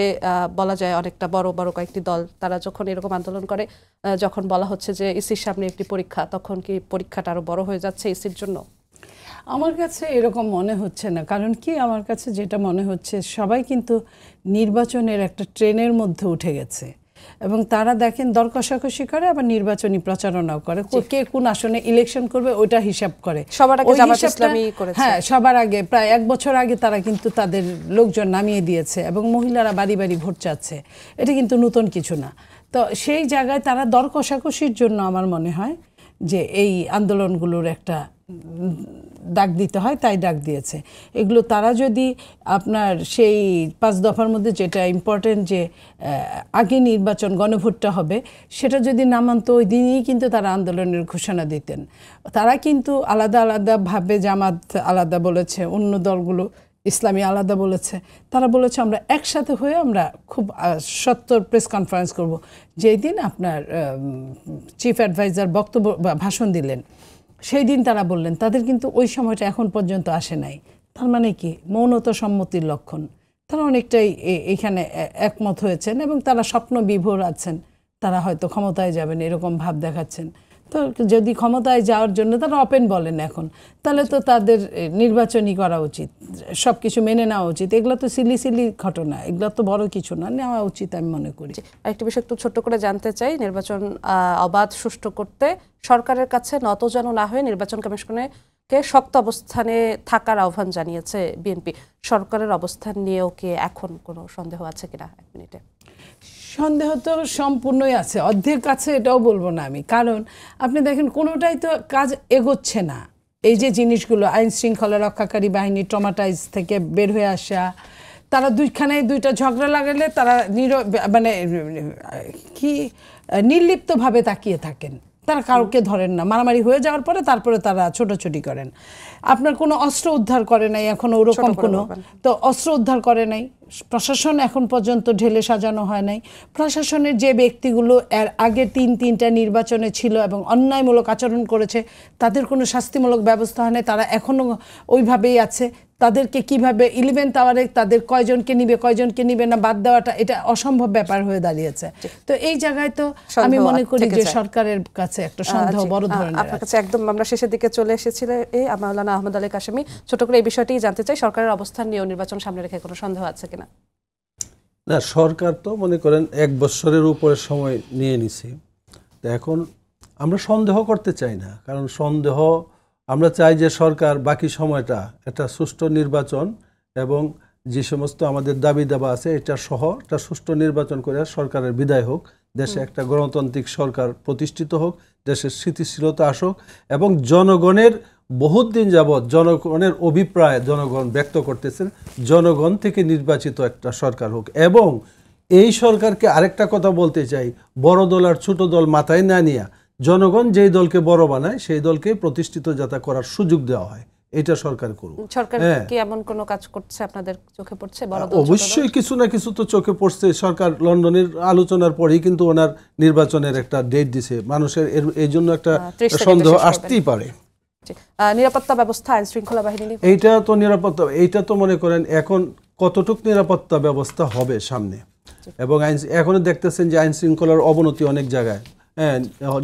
A: বলা যায় অনেকটা বড় বড় কয়েকটি দল তারা যখন এরকম আন্দোলন করে, যখন বলা হচ্ছে যে ইসির সামনে একটি পরীক্ষা, তখন কি পরীক্ষাটা আরো বড় হয়ে যাচ্ছে ইসির জন্য?
B: আমার কাছে এরকম মনে হচ্ছে না। কারণ কি, আমার কাছে যেটা মনে হচ্ছে সবাই কিন্তু নির্বাচনের একটা ট্রেনের মধ্যে উঠে গেছে, এবং তারা দেখেন দর কষাকষি করে, আবার নির্বাচনী প্রচারণাও করে, কে কোন আসনে ইলেকশন করবে ওইটা হিসাব করে।
A: সবার আগে জামাত ইসলামী করেছে।
B: হ্যাঁ, সবার আগে প্রায় 1 বছর আগে তারা কিন্তু তাদের লোকজন নামিয়ে দিয়েছে, এবং মহিলারা বাড়ি বাড়ি ভোট চাচ্ছে। এটা কিন্তু নতুন কিছু না। তো সেই জায়গায় তারা দর কষাকষির জন্য আমার মনে হয় যে এই আন্দোলনগুলোর একটা ডাক দিতে হয়, তাই ডাক দিয়েছে। এগুলো তারা যদি আপনার সেই 5 দফার মধ্যে যেটা ইম্পর্টেন্ট যে আগে নির্বাচন, গণভোটটা হবে, সেটা যদি না মানতো ওই দিনই কিন্তু তারা আন্দোলনের ঘোষণা দিতেন। তারা কিন্তু আলাদা আলাদাভাবে, জামাত আলাদা বলেছে, অন্য দলগুলো ইসলামী আলাদা বলেছে, তারা বলেছে আমরা একসাথে হয়ে আমরা খুব সত্তর প্রেস কনফারেন্স করব। যেই দিন আপনার চিফ অ্যাডভাইজার বক্তব্য ভাষণ দিলেন, সেই দিন তারা বললেন, তাদের কিন্তু ওই সময়টা এখন পর্যন্ত আসে নাই। তার মানে কি? মৌনত সম্মতির লক্ষণ। তারা অনেকটাই এখানে একমত হয়েছেন এবং তারা স্বপ্ন বিভোর আছেন, তারা হয়তো ক্ষমতায় যাবেন এরকম ভাব দেখাচ্ছেন। তো যদি ক্ষমতায় যাওয়ার জন্য তারা ওপেন বলেন এখন, তাহলে তো তাদের নির্বাচনই করা উচিত, সব কিছু মেনে নেওয়া উচিত। এগুলো তো সিলি ঘটনা, এগুলো তো বড় কিছু না, নেওয়া উচিত আমি মনে করি।
A: আরেকটি বিষয় একটু ছোট্ট করে জানতে চাই, নির্বাচন অবাধ সুষ্ঠু করতে সরকারের কাছে নতজানু না হয়ে নির্বাচন কমিশনকে শক্ত অবস্থানে থাকার আহ্বান জানিয়েছে বিএনপি। সরকারের অবস্থান নিয়েও কি এখন কোনো সন্দেহ আছে কিনা? 1 মিনিটে।
B: সন্দেহ তো সম্পূর্ণই আছে, অর্ধেক আছে এটাও বলবো না আমি। কারণ আপনি দেখেন কোনোটাই তো কাজ এগোচ্ছে না। এই যে জিনিসগুলো, আইন শৃঙ্খলা রক্ষাকারী বাহিনী ট্রমাটাইজ থেকে বের হয়ে আসা, তারা দুইটা ঝগড়া লাগালে তারা মানে কি নির্লিপ্তভাবে তাকিয়ে থাকেন, তারা কাউকে ধরেন না। মারামারি হয়ে যাওয়ার পরে তারপরে তারা ছোটাছুটি করেন। আপনার কোনো অস্ত্র উদ্ধার করে নাই এখন, ওরকম কোনো তো অস্ত্র উদ্ধার করে নাই। প্রশাসন এখন পর্যন্ত ঢেলে সাজানো হয় নাই। প্রশাসনের যে ব্যক্তিগুলো এর আগে তিনটা নির্বাচনে ছিল এবং অন্যায়মূলক আচরণ করেছে, তাদের কোনো শাস্তিমূলক ব্যবস্থা হয় নাই, তারা এখনও ওইভাবেই আছে। তাদেরকে কিভাবে 11th আওয়ারে তাদের কয়জনকে নিবে না বাদ দেওয়াটা, এটা অসম্ভব ব্যাপার হয়ে দাঁড়িয়েছে। তো এই জায়গায় তো আমি মনে করি যে সরকারের কাছে একটা সন্দেহ বড় ধরনের।
A: আপনার কাছে একদম আমরা শেষের দিকে চলে এসেছিলাম। মাওলানা আহমদ আলী কাশেমি, ছোট করে এই বিষয়টি জানতে চাই, সরকারের অবস্থান নিয়ে নির্বাচন সামনে রেখে কোনো সন্দেহ আছে কিনা?
C: না, সরকার তো মনে করেন 1 বছরের উপরে সময় নিয়ে নিছে। এখন আমরা সন্দেহ করতে চাই না, কারণ সন্দেহ, আমরা চাই যে সরকার বাকি সময়টা একটা সুষ্ঠু নির্বাচন এবং যে সমস্ত আমাদের দাবি দাবা আছে এটা সহ একটা সুষ্ঠু নির্বাচন করে সরকারের বিদায় হোক, দেশে একটা গণতান্ত্রিক সরকার প্রতিষ্ঠিত হোক, দেশের স্থিতিশীলতা আসুক এবং জনগণের বহুত দিন যাবৎ জনগণের অভিপ্রায় জনগণ ব্যক্ত করতেছেন, জনগণ থেকে নির্বাচিত একটা সরকার হোক। এবং এই সরকারকে আরেকটা কথা বলতে চাই, বড় দল আর ছোট দল মাথায় না নিয়ে জনগণ যেই দলকে বড় বানায় সেই দলকে প্রতিষ্ঠিত যাতে করার সুযোগ দেওয়া হয়, এটা সরকার করুক।
A: সরকার কি এমন কোনো কাজ করছে আপনাদের চোখে পড়ছে?
C: অবশ্যই কিছু না কিছু তো চোখে পড়ছে। সরকার লন্ডনের আলোচনার পরেই কিন্তু ওনার নির্বাচনের একটা ডেট দিছে, মানুষের এই জন্য একটা সন্দেহ আসতেই পারে।
A: নিরাপত্তা ব্যবস্থা, আইন শৃঙ্খলা বাহিনী,
C: এইটা তো নিরাপত্তা, এইটা তো মনে করেন এখন কতটুকু নিরাপত্তা ব্যবস্থা হবে সামনে, এবং এখনো দেখতেছেন যে আইন শৃঙ্খলার অবনতি অনেক জায়গায়,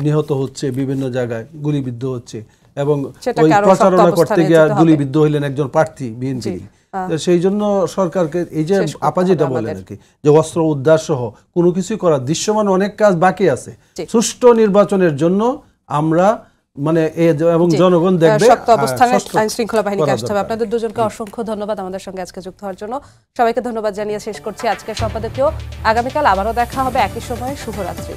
C: নিহত হচ্ছে, বিভিন্ন জায়গায় গুলিবিদ্ধ হচ্ছে, এবং ওই প্রচারণা করতে গিয়ে গুলিবিদ্ধ হইলেন একজন প্রার্থী বিএনপি। সেই জন্য সরকারকে এই যে আপা যেটা বলেন আর কি, যে অস্ত্র উদ্ধার সহ কোনো কিছুই করার দৃশ্যমান অনেক কাজ বাকি আছে সুষ্ঠু নির্বাচনের জন্য। আমরা মানে এবং জনগণ দেখবে
A: শক্ত অবস্থানে আইন শৃঙ্খলা বাহিনীকে আসতে হবে। আপনাদের দুজনকে অসংখ্য ধন্যবাদ আমাদের সঙ্গে আজকে যুক্ত হওয়ার জন্য। সবাইকে ধন্যবাদ জানিয়ে শেষ করছি আজকের সম্পাদকীয়। আগামীকাল আবারও দেখা হবে একই সময়ে। শুভরাত্রি।